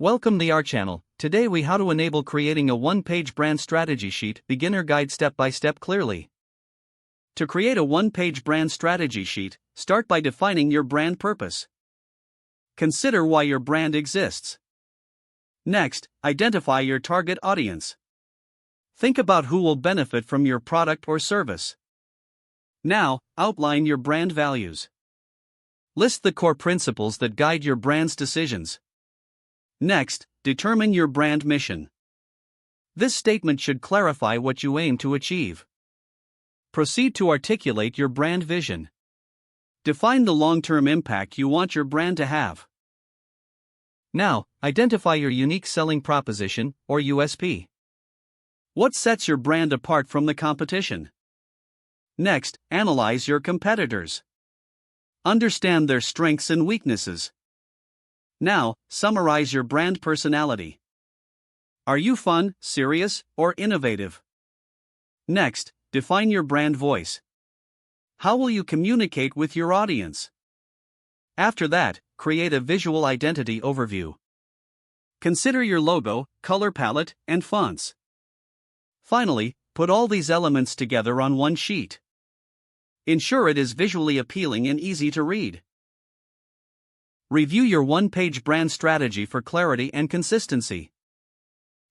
Welcome to our channel. Today we how to enable creating a one-page brand strategy sheet, beginner guide step by step clearly. To create a one-page brand strategy sheet, start by defining your brand purpose. Consider why your brand exists. Next, identify your target audience. Think about who will benefit from your product or service. Now, outline your brand values. List the core principles that guide your brand's decisions. Next, determine your brand mission. This statement should clarify what you aim to achieve. Proceed to articulate your brand vision. Define the long-term impact you want your brand to have. Now, identify your unique selling proposition, or USP. What sets your brand apart from the competition? Next, analyze your competitors. Understand their strengths and weaknesses. Now, summarize your brand personality. Are you fun, serious, or innovative? Next, define your brand voice. How will you communicate with your audience? After that, create a visual identity overview. Consider your logo, color palette, and fonts. Finally, put all these elements together on one sheet. Ensure it is visually appealing and easy to read. Review your one-page brand strategy for clarity and consistency.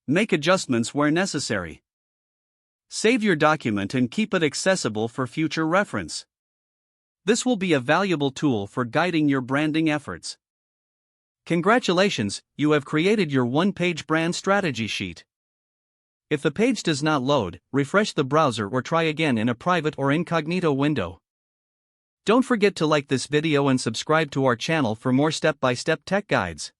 Make adjustments where necessary. Save your document and keep it accessible for future reference. This will be a valuable tool for guiding your branding efforts. Congratulations, you have created your one-page brand strategy sheet. If the page does not load, refresh the browser or try again in a private or incognito window. Don't forget to like this video and subscribe to our channel for more step-by-step tech guides.